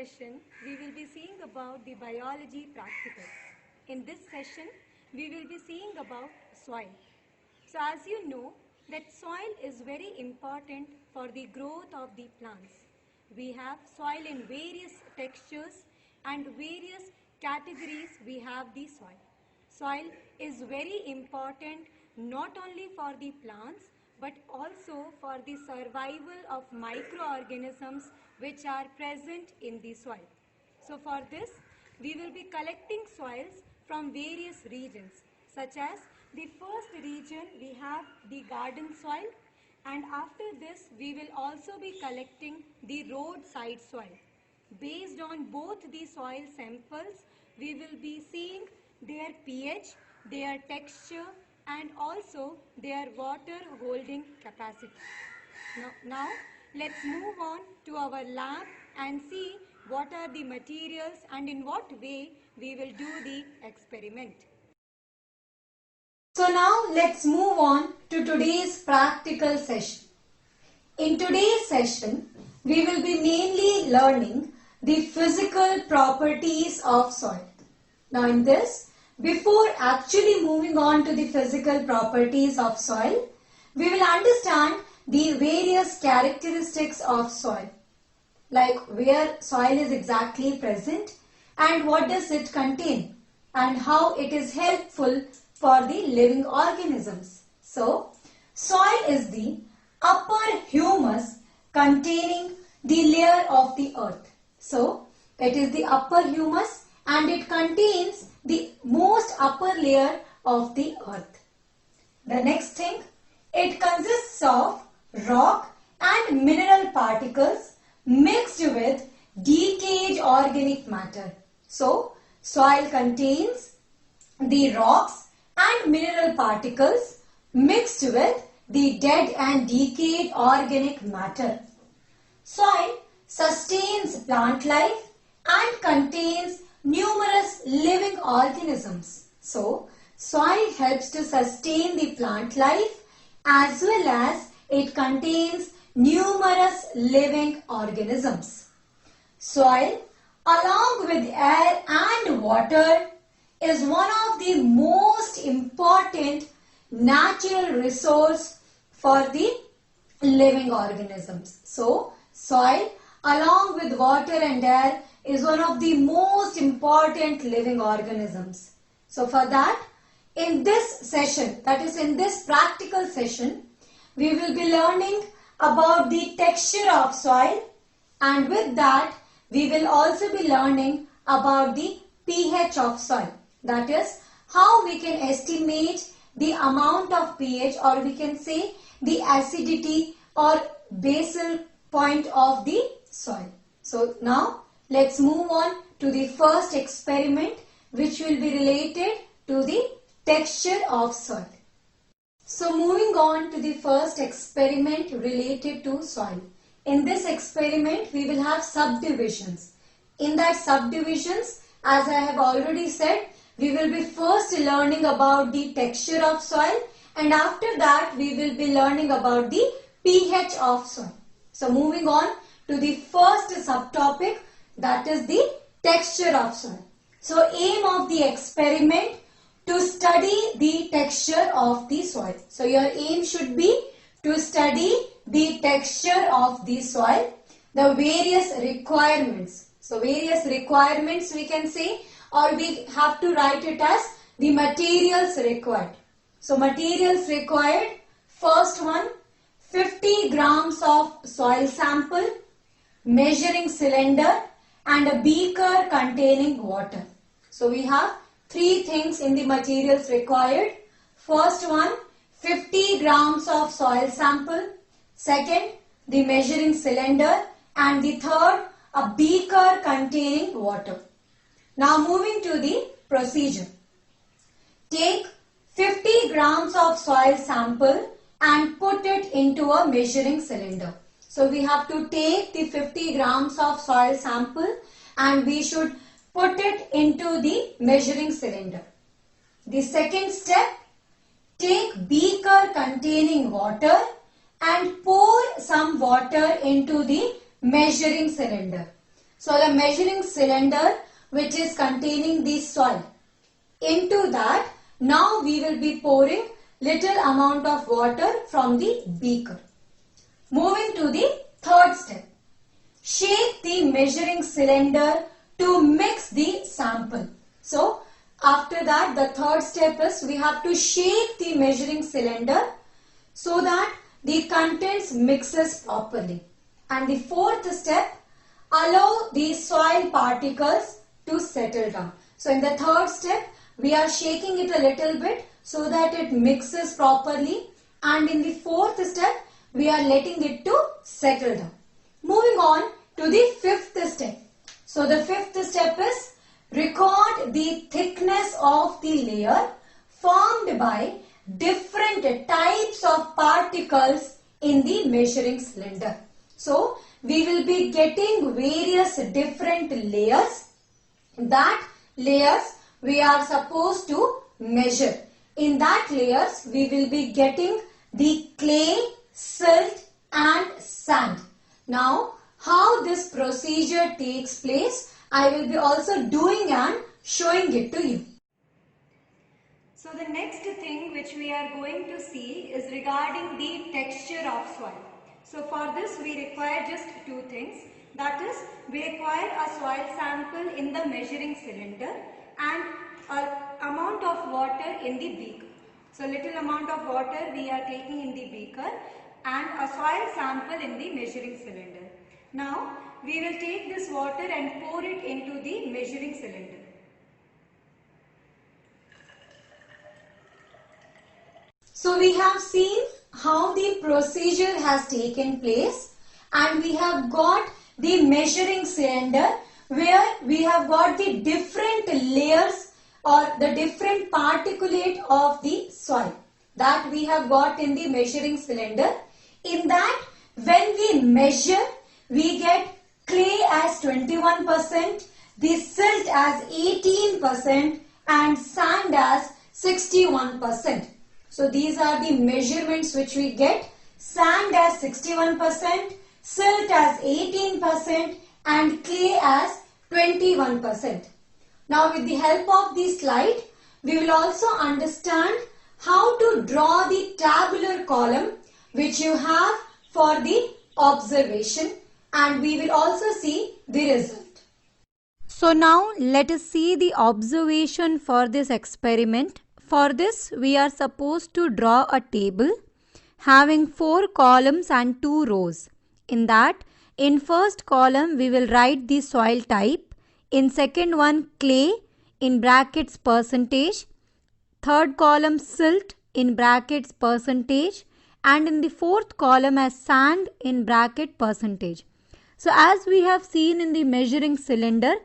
session, we will be seeing about the biology practical. In this session, we will be seeing about soil. So as you know, that soil is very important for the growth of the plants. We have soil in various textures and various categories we have the soil. Soil is very important not only for the plants but also for the survival of microorganisms which are present in the soil. So for this, we will be collecting soils from various regions, such as the first region we have the garden soil, and after this we will also be collecting the roadside soil. Based on both the soil samples, we will be seeing their pH, their texture and also their water holding capacity. Now let's move on to our lab and see what are the materials and in what way we will do the experiment. So now let's move on to today's practical session. In today's session, we will be mainly learning the physical properties of soil. Now in this, before actually moving on to the physical properties of soil, we will understand the various characteristics of soil, like where soil is exactly present and what does it contain and how it is helpful for the living organisms. So, soil is the upper humus containing the layer of the earth. So, it is the upper humus and it contains the most upper layer of the earth. The next thing, it consists of rock and mineral particles mixed with decayed organic matter. So, soil contains the rocks and mineral particles mixed with the dead and decayed organic matter. Soil sustains plant life and contains numerous living organisms. So, soil helps to sustain the plant life as well as it contains numerous living organisms. Soil, along with air and water, is one of the most important natural resource for the living organisms. So, soil along with water and air is one of the most important living organisms. So, for that, in this session, that is in this practical session, we will be learning about the texture of soil, and with that, we will also be learning about the pH of soil. That is, how we can estimate the amount of pH, or we can say the acidity or basal point of the soil. So now let's move on to the first experiment, which will be related to the texture of soil. So moving on to the first experiment related to soil. In this experiment, we will have subdivisions. In that subdivisions, as I have already said, we will be first learning about the texture of soil, and after that we will be learning about the pH of soil. So moving on to the first subtopic, that is the texture of soil. So aim of the experiment to study the texture of the soil. So your aim should be to study the texture of the soil, the various requirements. So various requirements we can say, or we have to write it as the materials required. So materials required, first one, 50 grams of soil sample, measuring cylinder and a beaker containing water. So we have three things in the materials required. First one, 50 grams of soil sample. Second, the measuring cylinder. And the third, a beaker containing water. Now moving to the procedure. Take 50 grams of soil sample and put it into a measuring cylinder. So we have to take the 50 grams of soil sample and we should put it into the measuring cylinder. The second step, take beaker containing water and pour some water into the measuring cylinder. So the measuring cylinder which is containing the soil. Into that, now we will be pouring little amount of water from the beaker. Moving to the third step. Shake the measuring cylinder to mix the sample. So after that, the third step is we have to shake the measuring cylinder so that the contents mixes properly. And the fourth step, allow the soil particles to settle down. So in the third step, we are shaking it a little bit so that it mixes properly. And in the fourth step, we are letting it to settle down. Moving on to the fifth step. So the fifth step is record the thickness of the layer formed by different types of particles in the measuring cylinder. So we will be getting various different layers. That layers we are supposed to measure. In that layers we will be getting the clay, silt and sand. Now how this procedure takes place, I will be also doing and showing it to you. So the next thing which we are going to see is regarding the texture of soil. So for this we require just two things. That is, we require a soil sample in the measuring cylinder and an amount of water in the beaker. So little amount of water we are taking in the beaker and a soil sample in the measuring cylinder. Now we will take this water and pour it into the measuring cylinder. So we have seen how the procedure has taken place and we have got the measuring cylinder where we have got the different layers or the different particulate of the soil that we have got in the measuring cylinder. In that, when we measure, we get clay as 21%, the silt as 18% and sand as 61%. So these are the measurements which we get. Sand as 61%, silt as 18% and clay as 21%. Now with the help of this slide, we will also understand how to draw the tabular column which you have for the observation, and we will also see the result. So now let us see the observation for this experiment. For this we are supposed to draw a table having 4 columns and 2 rows. In that, in first column we will write the soil type, in second one clay in brackets percentage, third column silt in brackets percentage and in the fourth column as sand in bracket percentage. So as we have seen in the measuring cylinder,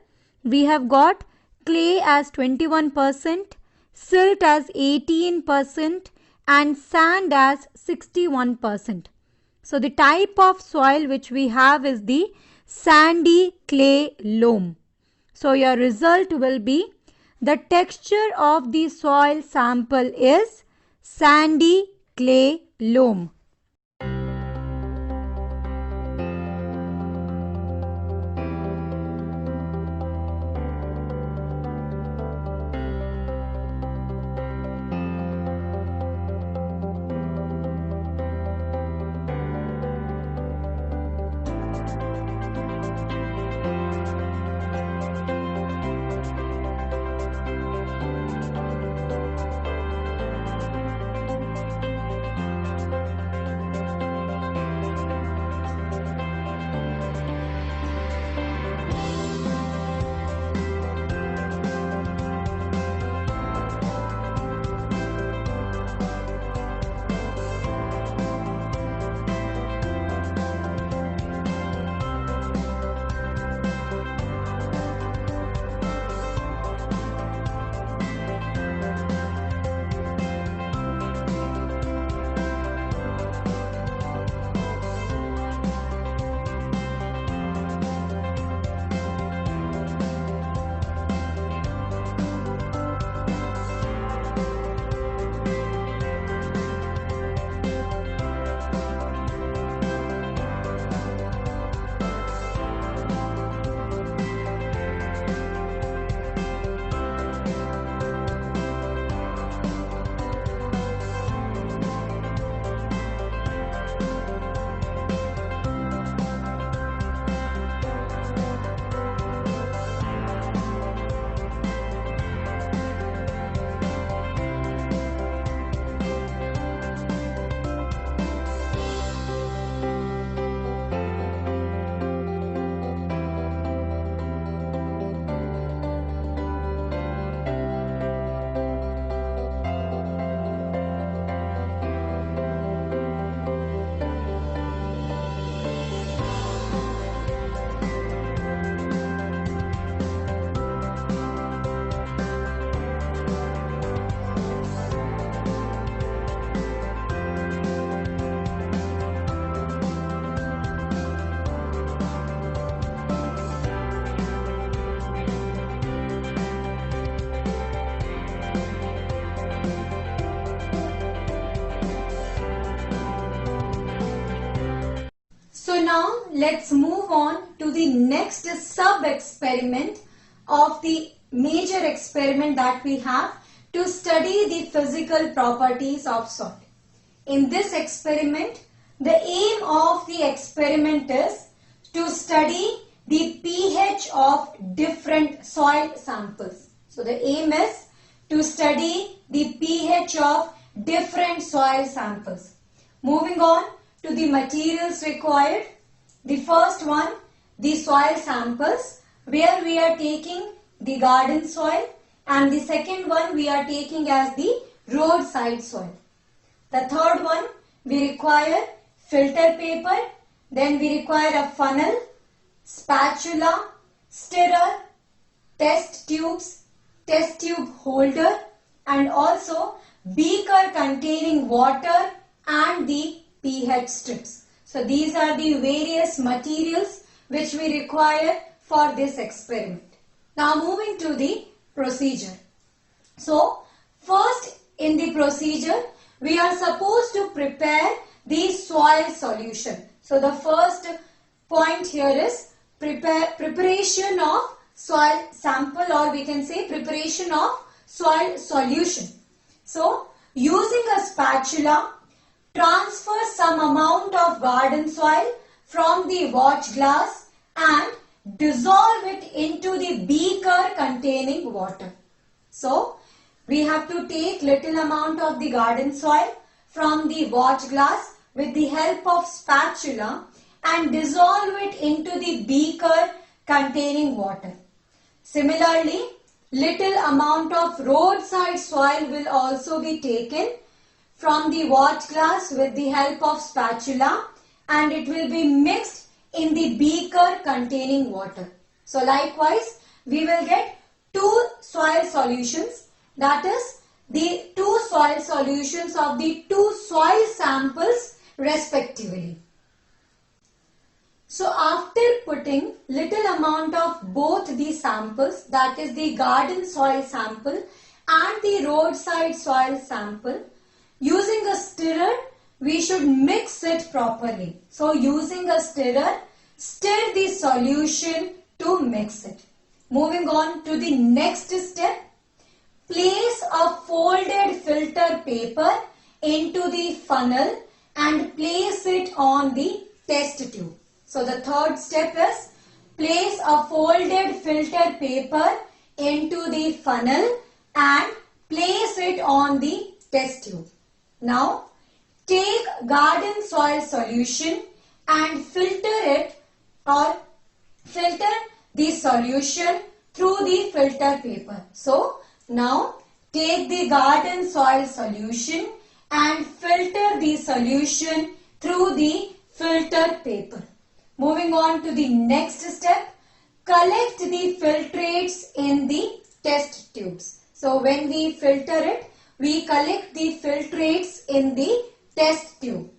we have got clay as 21%, silt as 18% and sand as 61%. So the type of soil which we have is the sandy clay loam. So your result will be the texture of the soil sample is sandy clay loam. now let's move on to the next sub-experiment of the major experiment that we have to study the physical properties of soil. In this experiment, the aim of the experiment is to study the pH of different soil samples. So the aim is to study the pH of different soil samples. Moving on to the materials required. The first one, the soil samples, where we are taking the garden soil, and the second one we are taking as the roadside soil. The third one, we require filter paper, then we require a funnel, spatula, stirrer, test tubes, test tube holder, and also beaker containing water and the pH strips. So these are the various materials which we require for this experiment. Now moving to the procedure. So first in the procedure, we are supposed to prepare the soil solution. So the first point here is preparation of soil sample, or we can say preparation of soil solution. So using a spatula, transfer some amount of garden soil from the watch glass and dissolve it into the beaker containing water. So we have to take little amount of the garden soil from the watch glass with the help of spatula and dissolve it into the beaker containing water. Similarly, little amount of roadside soil will also be taken from the watch glass with the help of spatula, and it will be mixed in the beaker containing water. So likewise, we will get two soil solutions, that is the two soil solutions of the two soil samples respectively. So after putting little amount of both the samples, that is the garden soil sample and the roadside soil sample, using a stirrer, we should mix it properly. So using a stirrer, stir the solution to mix it. Moving on to the next step, place a folded filter paper into the funnel and place it on the test tube. So the third step is place a folded filter paper into the funnel and place it on the test tube. Now take garden soil solution and filter the solution through the filter paper. So now take the garden soil solution and filter the solution through the filter paper. Moving on to the next step, collect the filtrates in the test tubes. So when we filter it, we collect the filtrates in the test tube.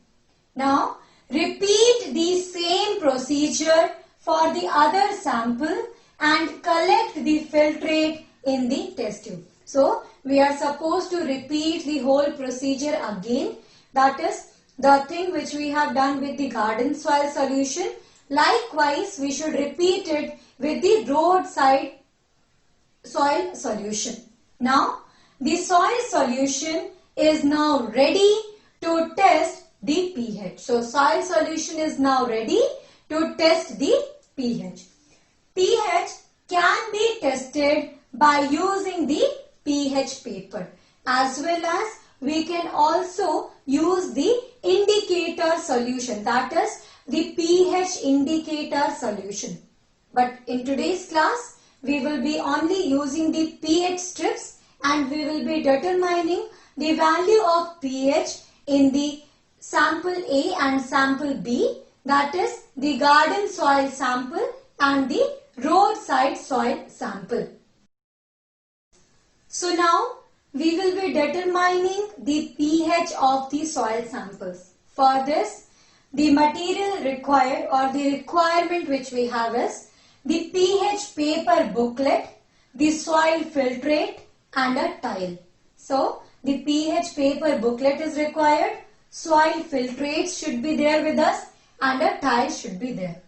Now repeat the same procedure for the other sample and collect the filtrate in the test tube. So we are supposed to repeat the whole procedure again. That is the thing which we have done with the garden soil solution. Likewise, we should repeat it with the roadside soil solution. Now, the soil solution is now ready to test the pH. So, soil solution is now ready to test the pH. pH can be tested by using the pH paper, as well as we can also use the indicator solution, that is the pH indicator solution. But in today's class, we will be only using the pH strips and we will be determining the value of pH in the sample A and sample B, that is the garden soil sample and the roadside soil sample. So now we will be determining the pH of the soil samples. For this, the material required or the requirement which we have is the pH paper booklet, the soil filtrate and a tile. So the pH paper booklet is required, soil filtrates should be there with us, and a tile should be there.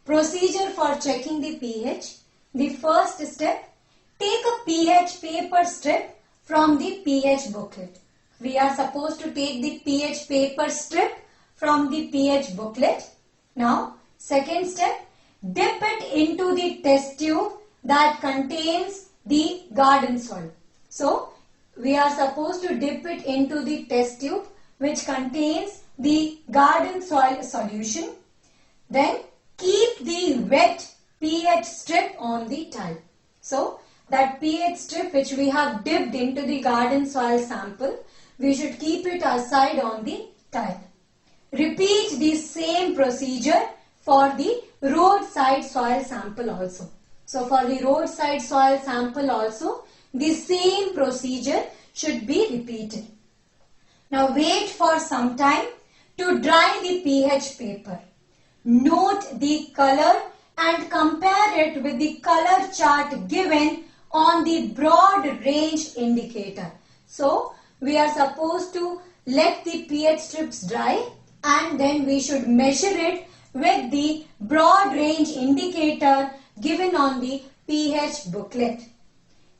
Procedure for checking the pH. The first step, take a pH paper strip from the pH booklet. We are supposed to take the pH paper strip from the pH booklet. Now, second step, dip it into the test tube that contains the garden soil. So, we are supposed to dip it into the test tube which contains the garden soil solution. Then, keep the wet pH strip on the tile. So, that pH strip which we have dipped into the garden soil sample, we should keep it aside on the tile. Repeat the same procedure for the roadside soil sample also. So, for the roadside soil sample also, the same procedure should be repeated. Now, wait for some time to dry the pH paper. Note the color and compare it with the color chart given on the broad range indicator. So, we are supposed to let the pH strips dry and then we should measure it with the broad range indicator given on the pH booklet.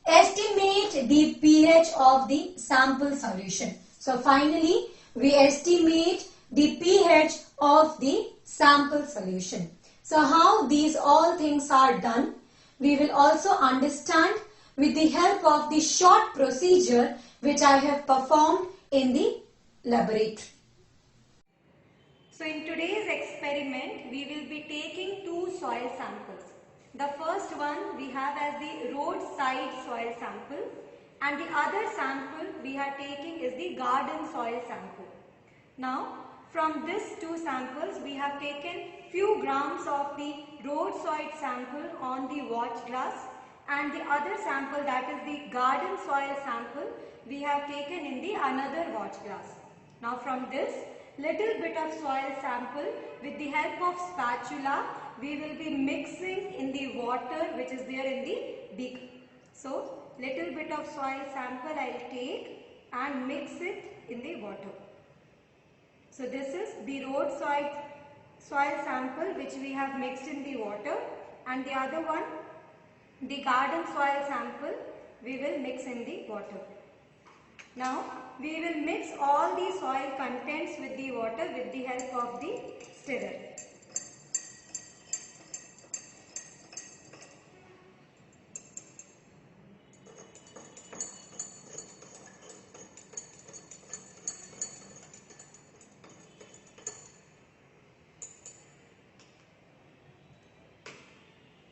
Estimate the pH of the sample solution. So, finally, we estimate the pH of the sample solution. So, how these all things are done, we will also understand with the help of the short procedure which I have performed in the laboratory. So, in today's experiment, we will be taking two soil samples. The first one we have as the roadside soil sample and the other sample we are taking is the garden soil sample. Now, from these two samples, we have taken few grams of the roadside sample on the watch glass and the other sample, that is the garden soil sample, we have taken in the another watch glass. Now, from this little bit of soil sample, with the help of spatula, we will be mixing in the water which is there in the beaker. So, little bit of soil sample I will take and mix it in the water. So, this is the roadside soil sample which we have mixed in the water, and the other one, the garden soil sample, we will mix in the water. Now, we will mix all the soil contents with the water with the help of the stirrer.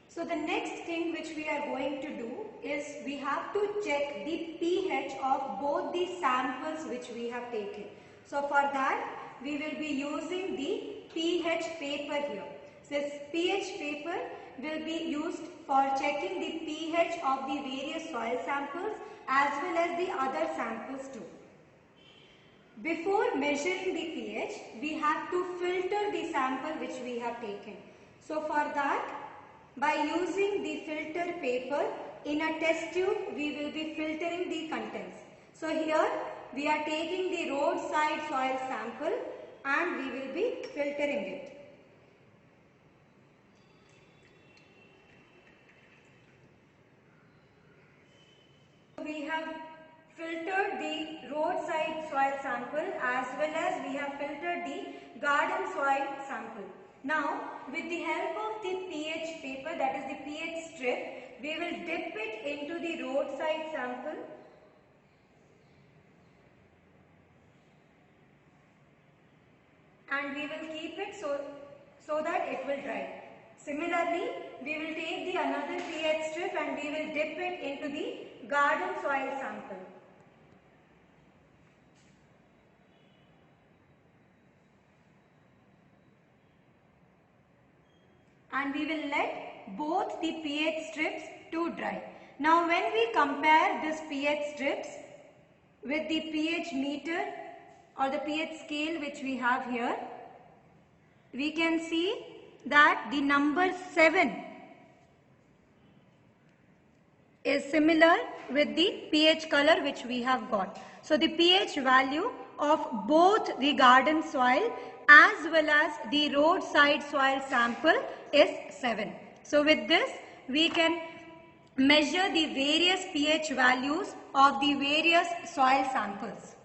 So, the next thing which we are going to do is we have to check the pH of both the samples which we have taken. So, for that we will be using the pH paper here. So, this pH paper will be used for checking the pH of the various soil samples as well as the other samples too. Before measuring the pH, we have to filter the sample which we have taken. So, for that, by using the filter paper in a test tube, we will be filtering the contents. So, here we are taking the roadside soil sample and we will be filtering it. We have filtered the roadside soil sample as well as we have filtered the garden soil sample. Now, with the help of the pH paper, that is the pH strip, we will dip it into the roadside sample and we will keep it so that it will dry. Similarly, we will take the another pH strip and we will dip it into the garden soil sample. And we will let both the pH strips to dry. Now, when we compare this pH strips with the pH meter or the pH scale which we have here, we can see that the number 7 is similar with the pH color which we have got. So, the pH value of both the garden soil as well as the roadside soil sample is 7. So with this we can measure the various pH values of the various soil samples.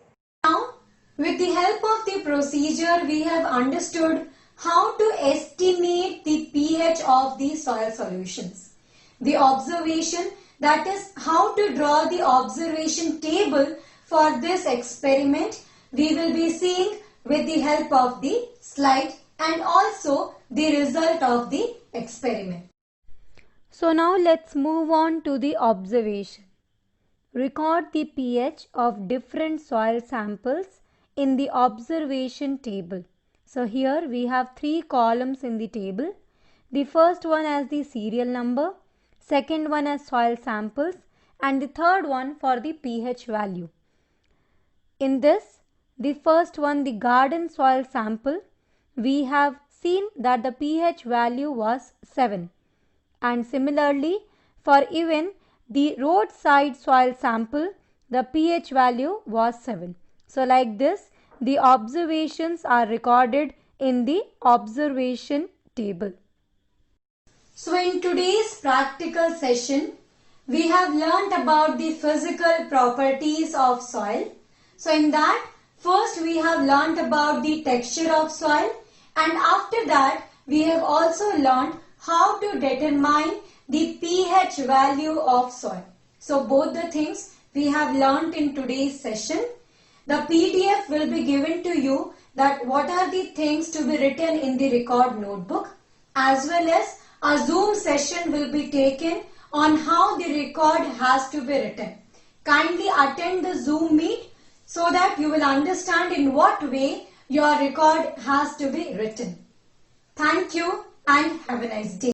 Now, with the help of the procedure, we have understood how to estimate the pH of the soil solutions. The observation, that is how to draw the observation table for this experiment, we will be seeing with the help of the slide and also the result of the experiment. So now let's move on to the observation. Record the pH of different soil samples in the observation table. So here we have 3 columns in the table. The first one has the serial number, second one has soil samples, and the third one for the pH value. In this, the first one, the garden soil sample, we have seen that the pH value was 7. And similarly, for even the roadside soil sample, the pH value was 7. So like this, the observations are recorded in the observation table. So in today's practical session, we have learnt about the physical properties of soil. So in that, first we have learnt about the texture of soil, and after that we have also learnt how to determine the pH value of soil. So both the things we have learnt in today's session. The PDF will be given to you, that what are the things to be written in the record notebook, as well as a Zoom session will be taken on how the record has to be written. Kindly attend the Zoom meet so that you will understand in what way your record has to be written. Thank you and have a nice day.